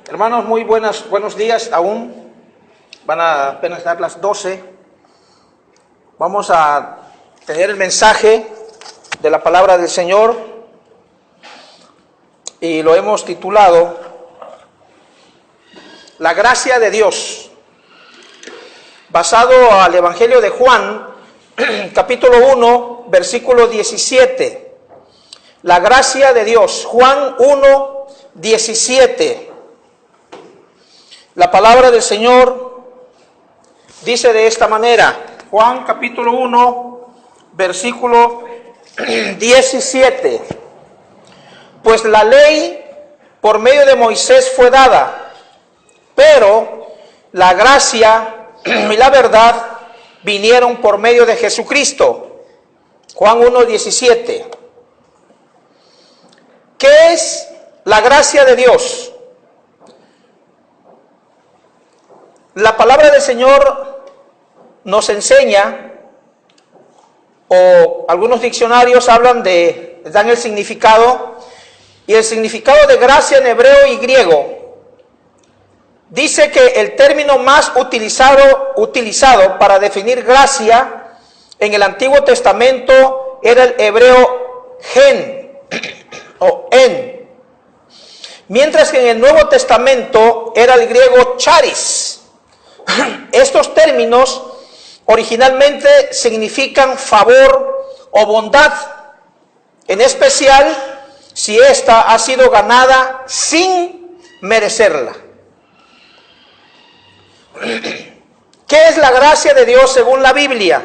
Hermanos, muy buenos días aún. Van a apenas dar las 12. Vamos a tener el mensaje de la palabra del Señor y lo hemos titulado La gracia de Dios, basado al Evangelio de Juan, capítulo 1, versículo 17. La gracia de Dios, Juan 1, 17. La palabra del Señor dice de esta manera, Juan capítulo 1, versículo 17. Pues la ley por medio de Moisés fue dada, pero la gracia y la verdad vinieron por medio de Jesucristo. Juan 1, 17. ¿Qué es la gracia de Dios? La palabra del Señor nos enseña, o algunos diccionarios dan el significado, y el significado de gracia en hebreo y griego dice que el término más utilizado para definir gracia en el Antiguo Testamento era el hebreo gen o en, mientras que en el Nuevo Testamento era el griego charis. Estos términos originalmente significan favor o bondad, en especial si ésta ha sido ganada sin merecerla. ¿Qué es la gracia de Dios según la Biblia?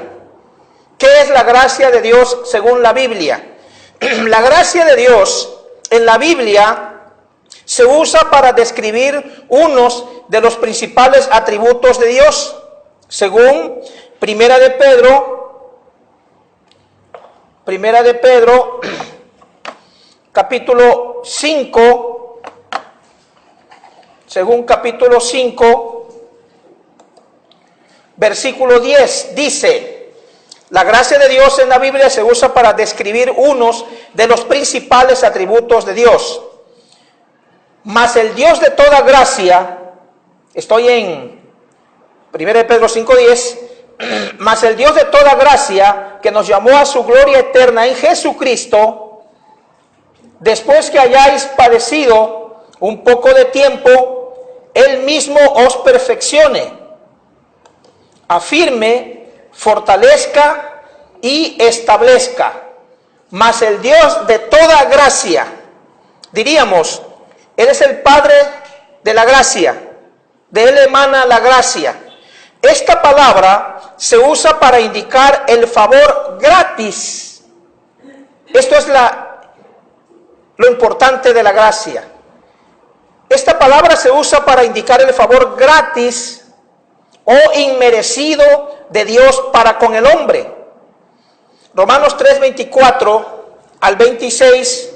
¿Qué es la gracia de Dios según la Biblia? La gracia de Dios en la Biblia se usa para describir unos de los principales atributos de Dios, según Primera de Pedro, capítulo 5, según capítulo 5, versículo 10, dice, la gracia de Dios en la Biblia se usa para describir unos de los principales atributos de Dios. Mas el Dios de toda gracia, estoy en 1 Pedro 5:10, mas el Dios de toda gracia, que nos llamó a su gloria eterna en Jesucristo, después que hayáis padecido un poco de tiempo, Él mismo os perfeccione, afirme, fortalezca y establezca. Mas el Dios de toda gracia, diríamos, Él es el Padre de la gracia, de Él emana la gracia. Esta palabra se usa para indicar el favor gratis. Esto es lo importante de la gracia. Esta palabra se usa para indicar el favor gratis o inmerecido de Dios para con el hombre. Romanos 3, 24 al 26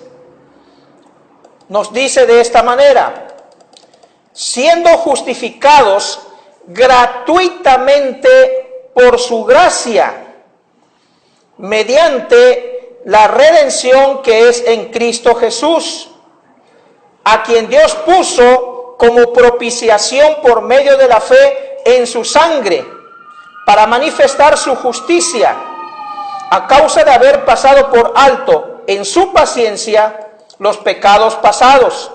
nos dice de esta manera, siendo justificados gratuitamente por su gracia, mediante la redención que es en Cristo Jesús, a quien Dios puso como propiciación por medio de la fe en su sangre, para manifestar su justicia, a causa de haber pasado por alto en su paciencia los pecados pasados,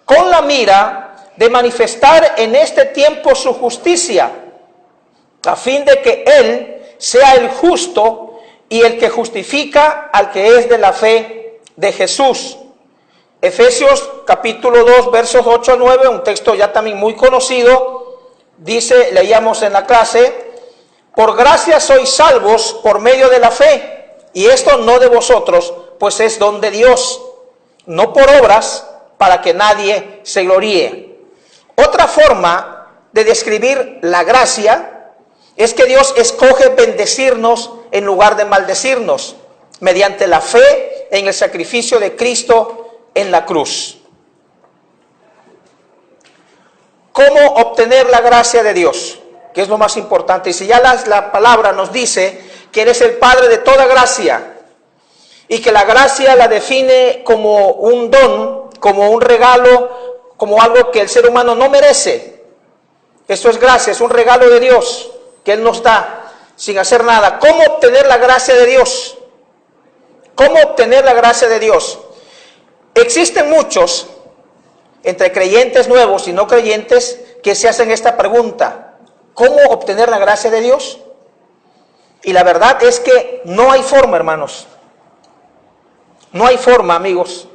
con la mira de manifestar en este tiempo su justicia, a fin de que Él sea el justo y el que justifica al que es de la fe de Jesús. Efesios capítulo 2, versos 8 a 9, un texto ya también muy conocido, dice, leíamos en la clase, por gracia sois salvos por medio de la fe, y esto no de vosotros, pues es don de Dios, no por obras, para que nadie se gloríe. Otra forma de describir la gracia es que Dios escoge bendecirnos en lugar de maldecirnos, mediante la fe en el sacrificio de Cristo en la cruz. ¿Cómo obtener la gracia de Dios? Que es lo más importante. Y si ya la palabra nos dice que eres el Padre de toda gracia, y que la gracia la define como un don, como un regalo, como algo que el ser humano no merece. Esto es gracia, es un regalo de Dios que Él nos da sin hacer nada. ¿Cómo obtener la gracia de Dios? ¿Cómo obtener la gracia de Dios? Existen muchos, entre creyentes nuevos y no creyentes, que se hacen esta pregunta: ¿cómo obtener la gracia de Dios? Y la verdad es que no hay forma, hermanos. No hay forma, amigos,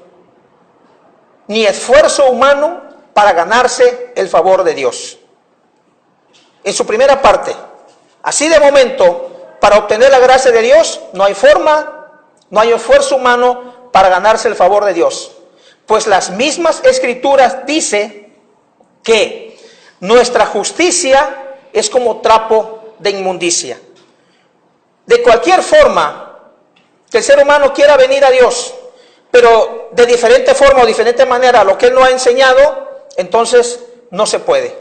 ni esfuerzo humano para ganarse el favor de Dios. En su primera parte, así de momento, para obtener la gracia de Dios, no hay forma, no hay esfuerzo humano para ganarse el favor de Dios. Pues las mismas Escrituras dicen que nuestra justicia es como trapo de inmundicia. De cualquier forma que el ser humano quiera venir a Dios, pero de diferente forma o diferente manera a lo que Él nos ha enseñado, entonces no se puede.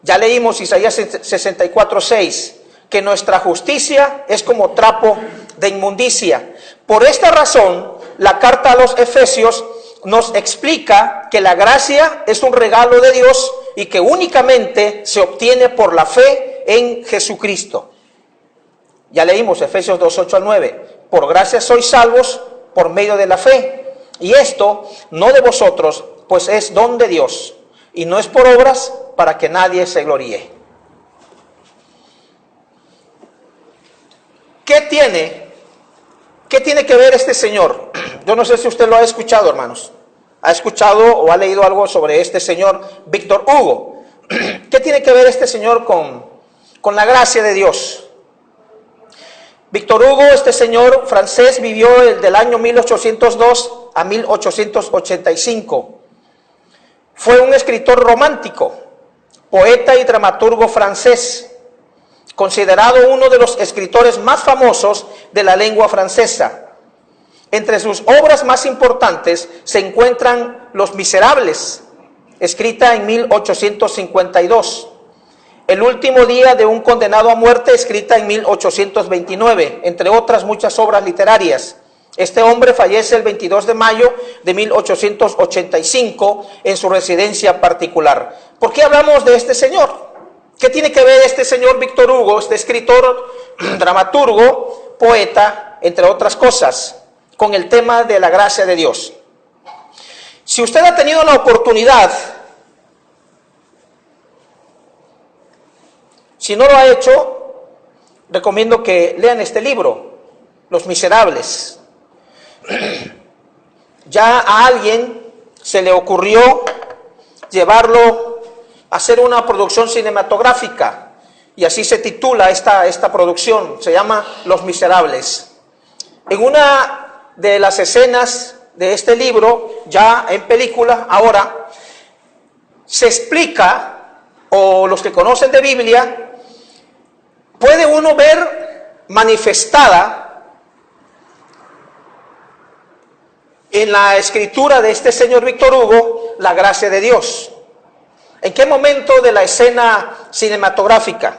Ya leímos Isaías 64:6, que nuestra justicia es como trapo de inmundicia. Por esta razón, la carta a los Efesios nos explica que la gracia es un regalo de Dios y que únicamente se obtiene por la fe en Jesucristo. Ya leímos Efesios 2:8-9. Por gracia sois salvos por medio de la fe. Y esto no de vosotros, pues es don de Dios. Y no es por obras para que nadie se gloríe. ¿Qué tiene que ver este señor? Yo no sé si usted lo ha escuchado, hermanos. ¿Ha escuchado o ha leído algo sobre este señor Víctor Hugo? ¿Qué tiene que ver este señor con la gracia de Dios? Víctor Hugo, este señor francés, vivió del año 1802 a 1885. Fue un escritor romántico, poeta y dramaturgo francés, considerado uno de los escritores más famosos de la lengua francesa. Entre sus obras más importantes se encuentran Los Miserables, escrita en 1852. El último día de un condenado a muerte, escrita en 1829, entre otras muchas obras literarias. Este hombre fallece el 22 de mayo de 1885 en su residencia particular. ¿Por qué hablamos de este señor? ¿Qué tiene que ver este señor Víctor Hugo, este escritor, dramaturgo, poeta, entre otras cosas, con el tema de la gracia de Dios? Si usted ha tenido la oportunidad, si no lo ha hecho, recomiendo que lean este libro, Los Miserables. Ya a alguien se le ocurrió llevarlo a hacer una producción cinematográfica, y así se titula esta producción, se llama Los Miserables. En una de las escenas de este libro, ya en película, ahora, se explica, o los que conocen de Biblia, puede uno ver manifestada en la escritura de este señor Víctor Hugo la gracia de Dios. ¿En qué momento de la escena cinematográfica?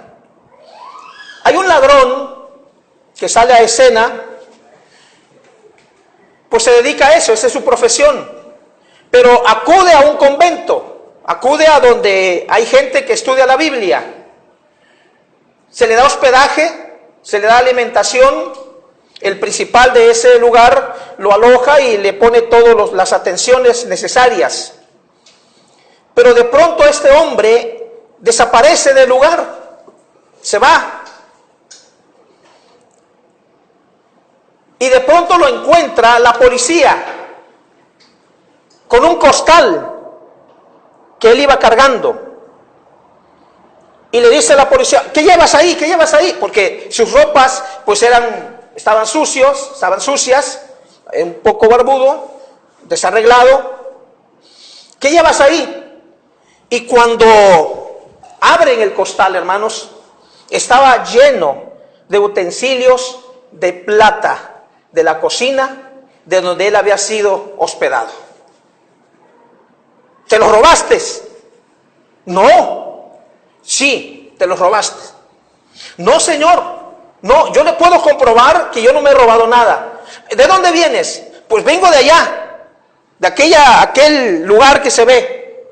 Hay un ladrón que sale a escena, pues se dedica a eso, esa es su profesión, pero acude a un convento, acude a donde hay gente que estudia la Biblia. Se le da hospedaje, se le da alimentación, el principal de ese lugar lo aloja y le pone todas las atenciones necesarias. Pero de pronto este hombre desaparece del lugar, se va. Y de pronto lo encuentra la policía con un costal que él iba cargando. Y le dice a la policía: ¿qué llevas ahí? ¿Qué llevas ahí? Porque sus ropas pues estaban sucias, un poco barbudo, desarreglado. ¿Qué llevas ahí? Y cuando abren el costal, hermanos, estaba lleno de utensilios de plata de la cocina de donde él había sido hospedado. ¿Te los robaste? No. Sí, te los robaste. No, señor, no, yo le puedo comprobar que yo no me he robado nada. ¿De dónde vienes? Pues vengo de allá. de aquel lugar que se ve.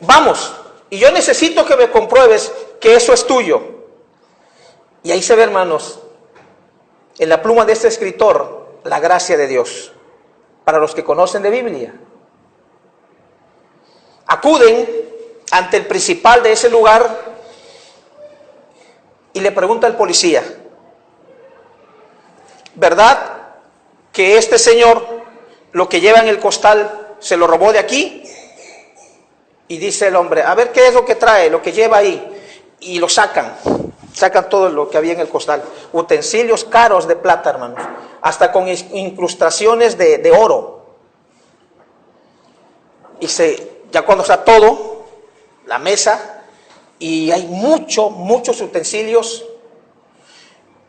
Vamos, y yo necesito que me compruebes que eso es tuyo. Y ahí se ve, hermanos, en la pluma de este escritor, la gracia de Dios. Para los que conocen de Biblia, acuden ante el principal de ese lugar y le pregunta al policía: ¿verdad que este señor lo que lleva en el costal se lo robó de aquí? Y dice el hombre: a ver qué es lo que trae, lo que lleva ahí. Y lo sacan todo lo que había en el costal, utensilios caros de plata, hermanos, hasta con incrustaciones de oro. Y ya cuando está todo, la mesa, y hay muchos utensilios,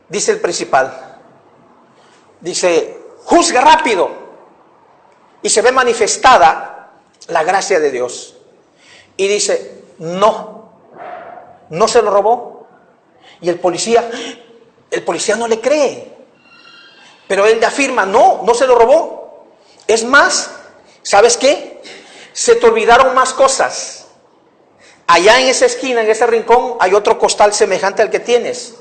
dice el principal, dice: juzga rápido. Y se ve manifestada la gracia de Dios. Y dice: no se lo robó. Y el policía no le cree. Pero él afirma: no se lo robó. Es más, ¿sabes qué? Se te olvidaron más cosas. Allá en esa esquina, en ese rincón, hay otro costal semejante al que tienes.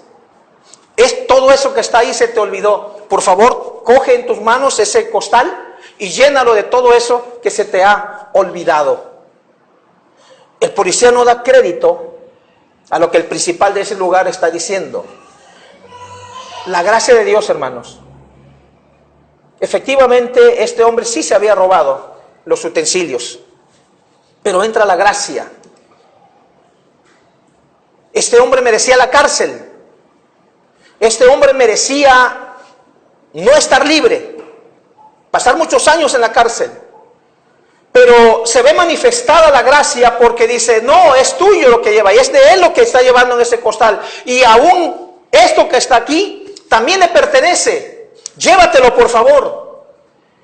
Es todo eso que está ahí se te olvidó. Por favor, coge en tus manos ese costal y llénalo de todo eso que se te ha olvidado. El policía no da crédito a lo que el principal de ese lugar está diciendo. La gracia de Dios, hermanos. Efectivamente, este hombre sí se había robado los utensilios, pero entra la gracia. Este hombre merecía la cárcel. Este hombre merecía no estar libre, pasar muchos años en la cárcel. Pero se ve manifestada la gracia porque dice: no, es tuyo lo que lleva, y es de él lo que está llevando en ese costal. Y aún esto que está aquí también le pertenece. Llévatelo, por favor.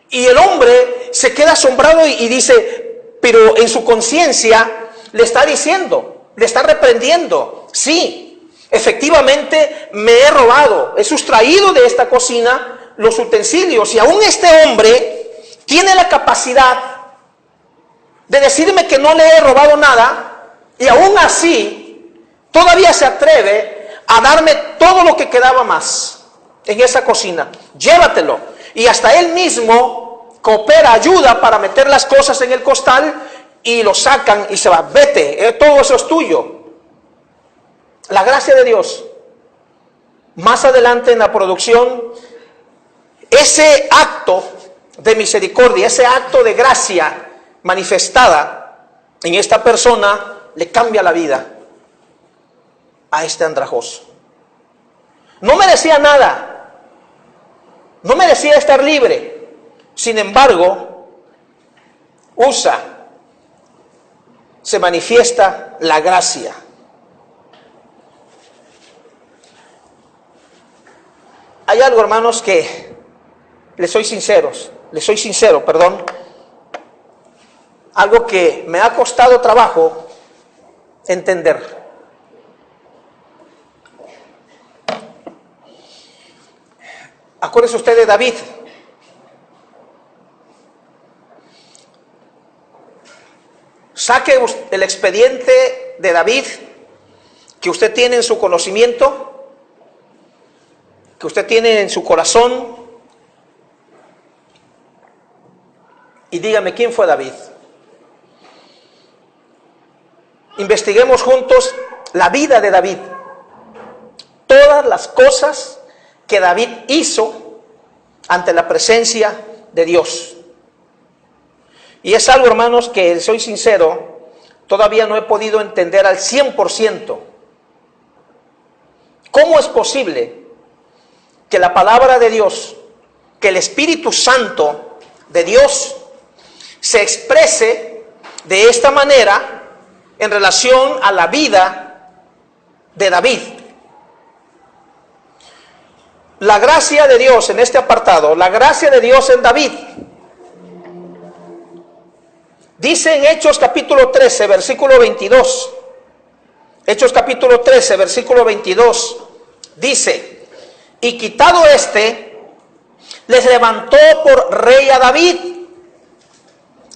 Y el hombre se queda asombrado y dice, pero en su conciencia le está diciendo, le está reprendiendo: sí, efectivamente me he robado, he sustraído de esta cocina los utensilios. Y aún este hombre tiene la capacidad de decirme que no le he robado nada, y aún así todavía se atreve a darme todo lo que quedaba más en esa cocina. Llévatelo. Y hasta él mismo coopera, ayuda para meter las cosas en el costal, y lo sacan y se va. Vete, todo eso es tuyo. La gracia de Dios. Más adelante en la producción, ese acto de misericordia, ese acto de gracia manifestada en esta persona, le cambia la vida a este andrajoso. No merecía nada, no merecía estar libre. Sin embargo, se manifiesta la gracia. Hay algo, hermanos, que les soy sincero, algo que me ha costado trabajo entender. Acuérdese usted de David. Saque el expediente de David que usted tiene en su conocimiento, que usted tiene en su corazón, y dígame quién fue David. Investiguemos juntos la vida de David, todas las cosas que David hizo ante la presencia de Dios. Y es algo, hermanos, que soy sincero, todavía no he podido entender al 100%. ¿Cómo es posible que la palabra de Dios, que el Espíritu Santo de Dios se exprese de esta manera en relación a la vida de David? La gracia de Dios en este apartado, la gracia de Dios en David. Dice en Hechos capítulo 13, versículo 22. Hechos capítulo 13, versículo 22. Dice: y quitado les levantó por rey a David,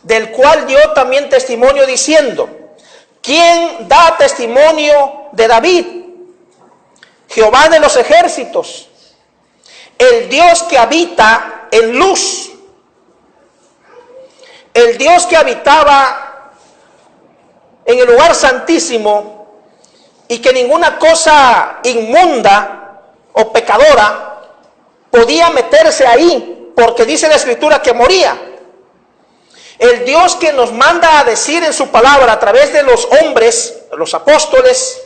del cual dio también testimonio diciendo: ¿quién da testimonio de David? Jehová de los ejércitos, el Dios que habita en luz, el Dios que habitaba en el lugar santísimo y que ninguna cosa inmunda o pecadora podía meterse ahí, porque dice la Escritura que moría. El Dios que nos manda a decir en su palabra a través de los hombres, los apóstoles,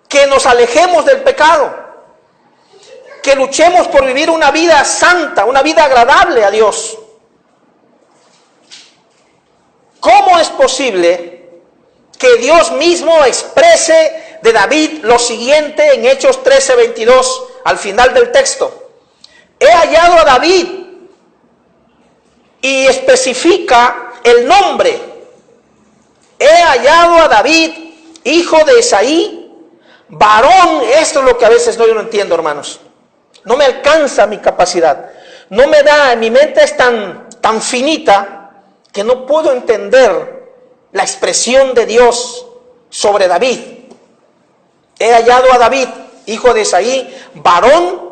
que nos alejemos del pecado, que luchemos por vivir una vida santa, una vida agradable a Dios. ¿Cómo es posible que Dios mismo exprese de David lo siguiente en Hechos 13:22, al final del texto? He hallado a David, y especifica el nombre. He hallado a David, hijo de Isaí, varón. Esto es lo que a veces yo no entiendo, hermanos. No me alcanza mi capacidad. No me da, mi mente es tan finita que no puedo entender la expresión de Dios sobre David. He hallado a David, hijo de Isaí, varón,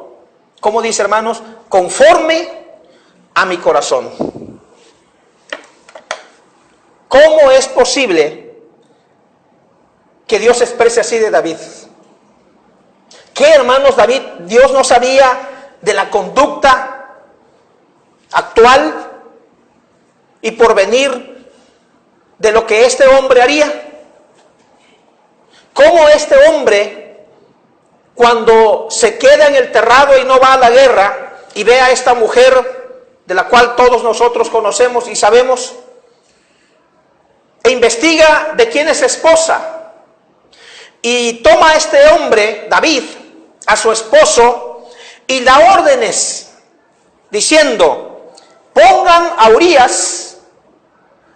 como dice, hermanos, conforme a mi corazón. ¿Cómo es posible que Dios exprese así de David? ¿Qué, hermanos, Dios no sabía de la conducta actual y por venir de lo que este hombre haría? ¿Cómo este hombre, cuando se queda en el terrado y no va a la guerra y ve a esta mujer de la cual todos nosotros conocemos y sabemos, e investiga de quién es esposa, y toma a este hombre, David, a su esposo, y da órdenes diciendo: pongan a Urías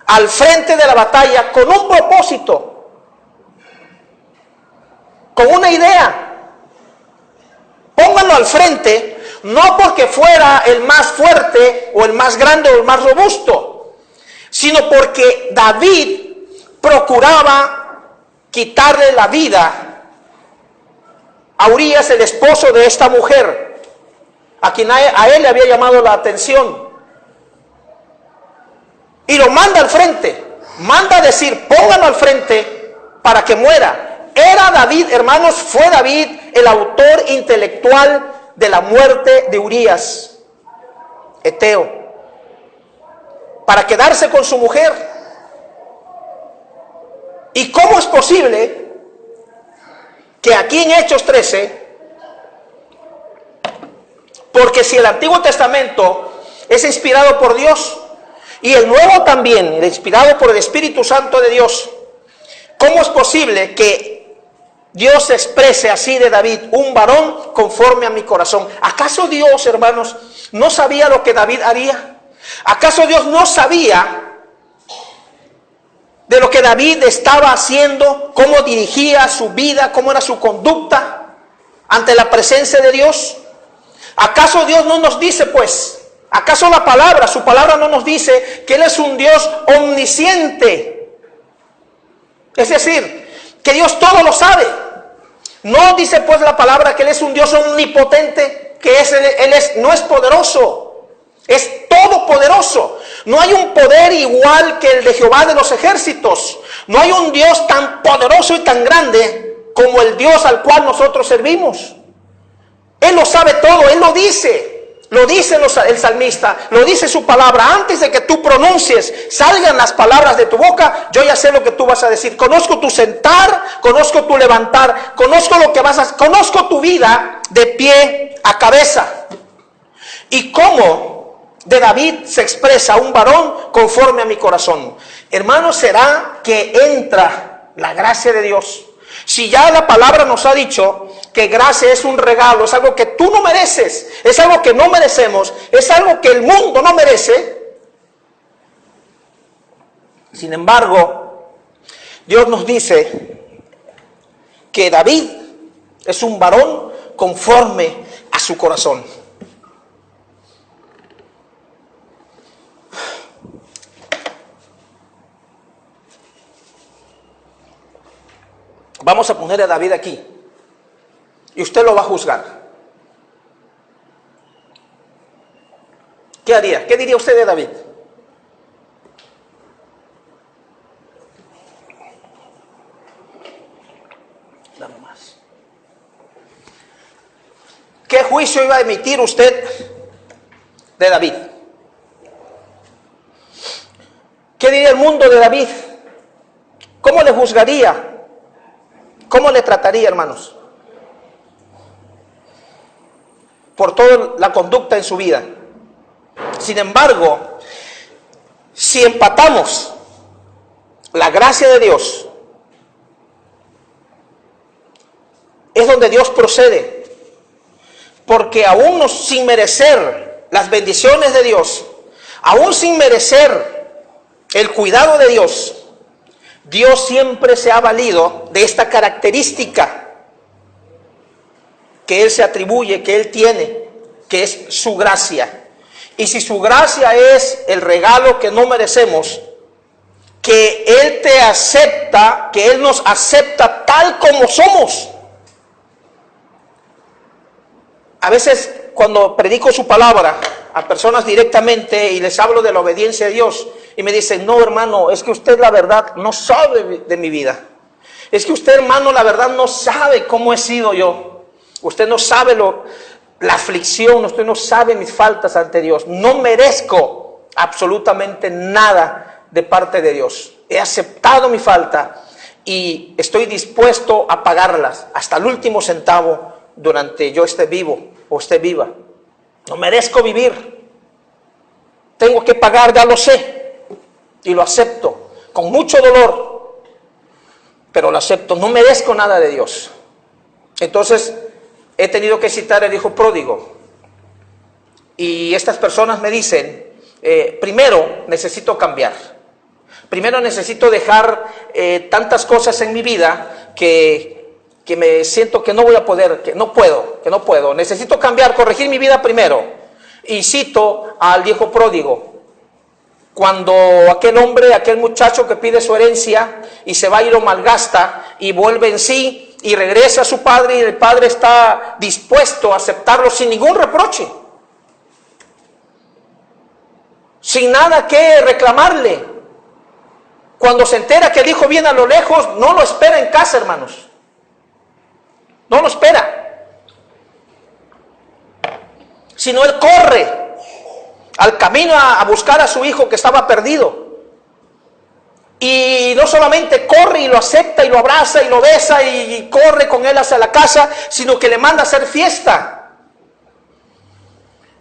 al frente de la batalla con un propósito, con una idea. Pónganlo al frente, no porque fuera el más fuerte o el más grande o el más robusto, sino porque David procuraba quitarle la vida a Urías, el esposo de esta mujer, a quien a él le había llamado la atención. Y lo manda al frente, manda a decir: pónganlo al frente para que muera. Era David, hermanos, fue David el autor intelectual de la muerte de Urías, Eteo, para quedarse con su mujer. ¿Y cómo es posible que aquí en Hechos 13, porque si el Antiguo Testamento es inspirado por Dios y el Nuevo también, inspirado por el Espíritu Santo de Dios, ¿cómo es posible que Dios exprese así de David: un varón conforme a mi corazón? ¿Acaso Dios, hermanos, no sabía lo que David haría? ¿Acaso Dios no sabía de lo que David estaba haciendo, cómo dirigía su vida, cómo era su conducta ante la presencia de Dios? ¿Acaso Dios no nos dice, pues, acaso su palabra no nos dice que Él es un Dios omnisciente? Es decir, que Dios todo lo sabe. No dice pues la palabra que Él es un Dios omnipotente, que no es poderoso, es todopoderoso. No hay un poder igual que el de Jehová de los ejércitos. No hay un Dios tan poderoso y tan grande como el Dios al cual nosotros servimos. Él lo sabe todo, Él lo dice el salmista, lo dice su palabra. Antes de que tú pronuncies, salgan las palabras de tu boca, yo ya sé lo que tú vas a decir. Conozco tu sentar, conozco tu levantar, conozco tu vida de pie a cabeza. Y cómo de David se expresa: un varón conforme a mi corazón. Hermanos, será que entra la gracia de Dios. Si ya la palabra nos ha dicho que gracia es un regalo, es algo que tú no mereces, es algo que no merecemos, es algo que el mundo no merece. Sin embargo, Dios nos dice que David es un varón conforme a su corazón. Vamos a poner a David aquí. Y usted lo va a juzgar. ¿Qué haría? ¿Qué diría usted de David? Dame más. ¿Qué juicio iba a emitir usted de David? ¿Qué diría el mundo de David? ¿Cómo le juzgaría? ¿Cómo le trataría, hermanos? Por toda la conducta en su vida. Sin embargo, si empatamos la gracia de Dios, es donde Dios procede. Porque aún sin merecer las bendiciones de Dios, aún sin merecer el cuidado de Dios, Dios siempre se ha valido de esta característica que Él se atribuye, que Él tiene, que es su gracia. Y si su gracia es el regalo que no merecemos, que Él te acepta, que Él nos acepta tal como somos. A veces cuando predico su palabra a personas directamente y les hablo de la obediencia a Dios y me dicen, no hermano, es que usted la verdad no sabe de mi vida. Es que usted hermano la verdad no sabe cómo he sido yo. Usted no sabe la aflicción, usted no sabe mis faltas ante Dios. No merezco absolutamente nada de parte de Dios. He aceptado mi falta y estoy dispuesto a pagarlas hasta el último centavo durante yo esté vivo o esté viva. No merezco vivir. Tengo que pagar, ya lo sé. Y lo acepto con mucho dolor. Pero lo acepto. No merezco nada de Dios. Entonces he tenido que citar el hijo pródigo. Y estas personas me dicen, primero necesito cambiar. Primero necesito dejar tantas cosas en mi vida que me siento que no voy a poder, que no puedo. Necesito cambiar, corregir mi vida primero. Y cito al hijo pródigo. Cuando aquel hombre, aquel muchacho que pide su herencia y se va y lo malgasta y vuelve en sí y regresa a su padre y el padre está dispuesto a aceptarlo sin ningún reproche. Sin nada que reclamarle. Cuando se entera que el hijo viene a lo lejos, no lo espera en casa, hermanos. No lo espera. Sino él corre al camino a buscar a su hijo que estaba perdido. Y no solamente corre y lo acepta y lo abraza y lo besa y corre con él hacia la casa, sino que le manda a hacer fiesta.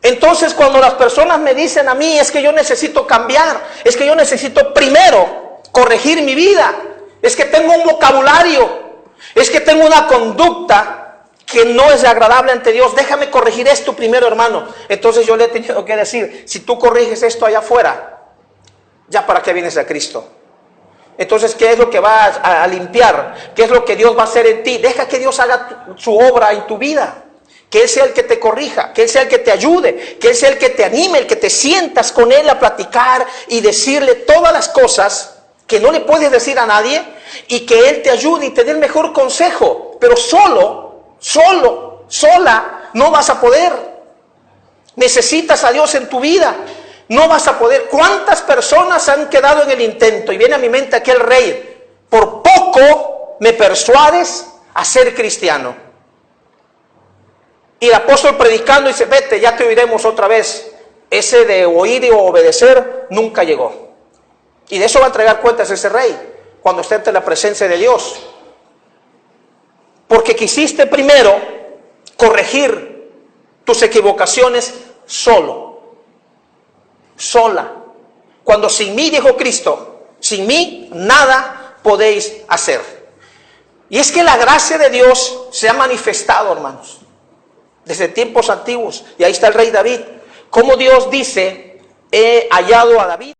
Entonces cuando las personas me dicen a mí, es que yo necesito cambiar, es que yo necesito primero corregir mi vida, es que tengo un vocabulario, es que tengo una conducta que no es agradable ante Dios, déjame corregir esto primero, hermano. Entonces yo le he tenido que decir, si tú corriges esto allá afuera, ¿ya para qué vienes a Cristo? Entonces, ¿qué es lo que va a limpiar? ¿Qué es lo que Dios va a hacer en ti? Deja que Dios haga su obra en tu vida. Que Él sea el que te corrija, que Él sea el que te ayude, que Él sea el que te anime, el que te sientas con Él a platicar y decirle todas las cosas que no le puedes decir a nadie y que Él te ayude y te dé el mejor consejo. Pero sola, no vas a poder. Necesitas a Dios en tu vida. No vas a poder. ¿Cuántas personas han quedado en el intento? Y viene a mi mente aquel rey. Por poco me persuades a ser cristiano. Y el apóstol predicando dice, vete, ya te oiremos otra vez. Ese de oír y obedecer nunca llegó. Y de eso va a entregar cuentas ese rey cuando esté ante la presencia de Dios. Porque quisiste primero corregir tus equivocaciones sola. Cuando sin mí, dijo Cristo, sin mí nada podéis hacer. Y es que la gracia de Dios se ha manifestado, hermanos, desde tiempos antiguos. Y ahí está el rey David. Como Dios dice, he hallado a David.